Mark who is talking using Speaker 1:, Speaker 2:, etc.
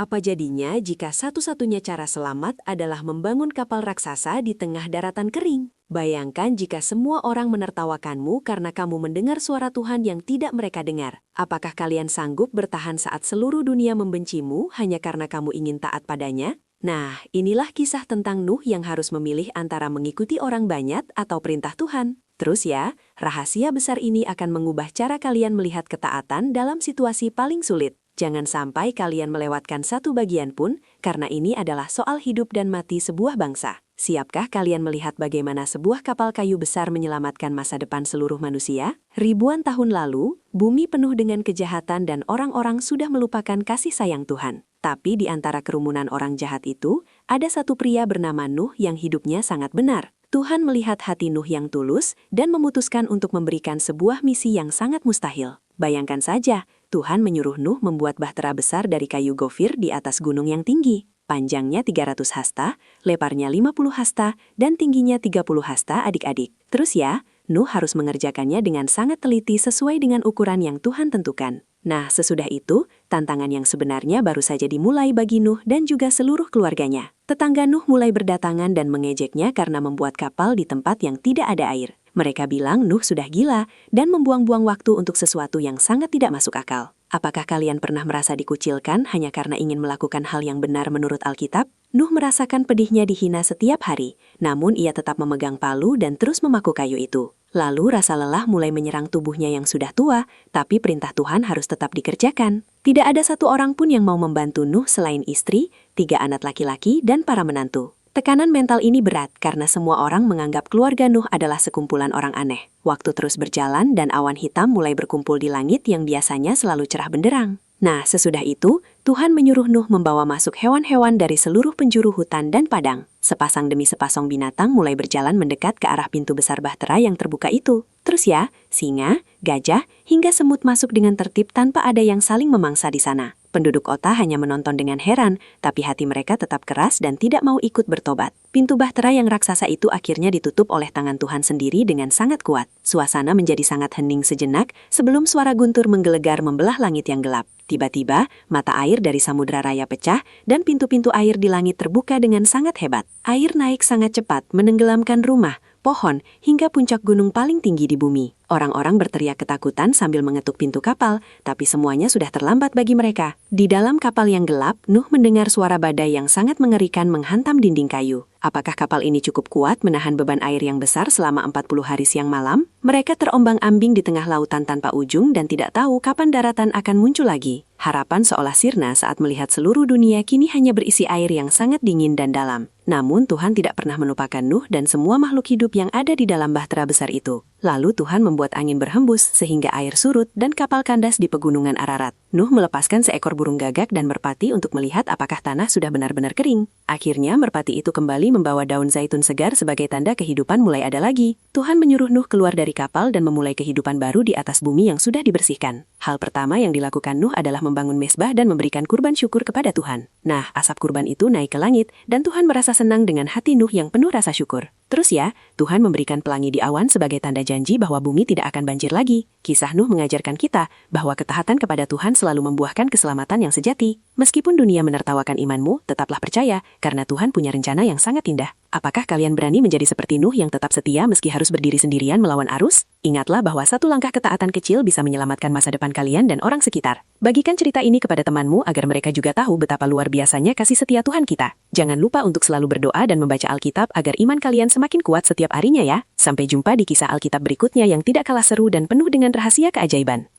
Speaker 1: Apa jadinya jika satu-satunya cara selamat adalah membangun kapal raksasa di tengah daratan kering? Bayangkan jika semua orang menertawakanmu karena kamu mendengar suara Tuhan yang tidak mereka dengar. Apakah kalian sanggup bertahan saat seluruh dunia membencimu hanya karena kamu ingin taat padanya? Nah, inilah kisah tentang Nuh yang harus memilih antara mengikuti orang banyak atau perintah Tuhan. Terus ya, rahasia besar ini akan mengubah cara kalian melihat ketaatan dalam situasi paling sulit. Jangan sampai kalian melewatkan satu bagian pun, karena ini adalah soal hidup dan mati sebuah bangsa. Siapkah kalian melihat bagaimana sebuah kapal kayu besar menyelamatkan masa depan seluruh manusia? Ribuan tahun lalu, bumi penuh dengan kejahatan dan orang-orang sudah melupakan kasih sayang Tuhan. Tapi di antara kerumunan orang jahat itu, ada satu pria bernama Nuh yang hidupnya sangat benar. Tuhan melihat hati Nuh yang tulus dan memutuskan untuk memberikan sebuah misi yang sangat mustahil. Bayangkan saja, Tuhan menyuruh Nuh membuat bahtera besar dari kayu gofir di atas gunung yang tinggi. Panjangnya 300 hasta, lebarnya 50 hasta, dan tingginya 30 hasta adik-adik. Terus ya, Nuh harus mengerjakannya dengan sangat teliti sesuai dengan ukuran yang Tuhan tentukan. Nah, sesudah itu, tantangan yang sebenarnya baru saja dimulai bagi Nuh dan juga seluruh keluarganya. Tetangga Nuh mulai berdatangan dan mengejeknya karena membuat kapal di tempat yang tidak ada air. Mereka bilang Nuh sudah gila dan membuang-buang waktu untuk sesuatu yang sangat tidak masuk akal. Apakah kalian pernah merasa dikucilkan hanya karena ingin melakukan hal yang benar menurut Alkitab? Nuh merasakan pedihnya dihina setiap hari, namun ia tetap memegang palu dan terus memaku kayu itu. Lalu rasa lelah mulai menyerang tubuhnya yang sudah tua, tapi perintah Tuhan harus tetap dikerjakan. Tidak ada satu orang pun yang mau membantu Nuh selain istri, 3 anak laki-laki, dan para menantu. Tekanan mental ini berat karena semua orang menganggap keluarga Nuh adalah sekumpulan orang aneh. Waktu terus berjalan dan awan hitam mulai berkumpul di langit yang biasanya selalu cerah benderang. Nah, sesudah itu, Tuhan menyuruh Nuh membawa masuk hewan-hewan dari seluruh penjuru hutan dan padang. Sepasang demi sepasang binatang mulai berjalan mendekat ke arah pintu besar bahtera yang terbuka itu. Terus ya, singa, gajah, hingga semut masuk dengan tertib tanpa ada yang saling memangsa di sana. Penduduk kota hanya menonton dengan heran, tapi hati mereka tetap keras dan tidak mau ikut bertobat. Pintu bahtera yang raksasa itu akhirnya ditutup oleh tangan Tuhan sendiri dengan sangat kuat. Suasana menjadi sangat hening sejenak sebelum suara guntur menggelegar membelah langit yang gelap. Tiba-tiba, mata air dari samudra raya pecah dan pintu-pintu air di langit terbuka dengan sangat hebat. Air naik sangat cepat, menenggelamkan rumah, pohon, hingga puncak gunung paling tinggi di bumi. Orang-orang berteriak ketakutan sambil mengetuk pintu kapal, tapi semuanya sudah terlambat bagi mereka. Di dalam kapal yang gelap, Nuh mendengar suara badai yang sangat mengerikan menghantam dinding kayu. Apakah kapal ini cukup kuat menahan beban air yang besar selama 40 hari siang malam? Mereka terombang-ambing di tengah lautan tanpa ujung dan tidak tahu kapan daratan akan muncul lagi. Harapan seolah sirna saat melihat seluruh dunia kini hanya berisi air yang sangat dingin dan dalam. Namun Tuhan tidak pernah melupakan Nuh dan semua makhluk hidup yang ada di dalam bahtera besar itu. Lalu Tuhan membuat angin berhembus sehingga air surut dan kapal kandas di pegunungan Ararat. Nuh melepaskan seekor burung gagak dan merpati untuk melihat apakah tanah sudah benar-benar kering. Akhirnya merpati itu kembali membawa daun zaitun segar sebagai tanda kehidupan mulai ada lagi. Tuhan menyuruh Nuh keluar dari kapal dan memulai kehidupan baru di atas bumi yang sudah dibersihkan. Hal pertama yang dilakukan Nuh adalah membangun mezbah dan memberikan kurban syukur kepada Tuhan. Nah, asap kurban itu naik ke langit dan Tuhan merasa senang dengan hati Nuh yang penuh rasa syukur. Terus ya, Tuhan memberikan pelangi di awan sebagai tanda janji bahwa bumi tidak akan banjir lagi. Kisah Nuh mengajarkan kita bahwa ketaatan kepada Tuhan selalu membuahkan keselamatan yang sejati. Meskipun dunia menertawakan imanmu, tetaplah percaya karena Tuhan punya rencana yang sangat indah. Apakah kalian berani menjadi seperti Nuh yang tetap setia meski harus berdiri sendirian melawan arus? Ingatlah bahwa satu langkah ketaatan kecil bisa menyelamatkan masa depan kalian dan orang sekitar. Bagikan cerita ini kepada temanmu agar mereka juga tahu betapa luar biasanya kasih setia Tuhan kita. Jangan lupa untuk selalu berdoa dan membaca Alkitab agar iman kalian semakin kuat setiap harinya ya. Sampai jumpa di kisah Alkitab berikutnya yang tidak kalah seru dan penuh dengan rahasia keajaiban.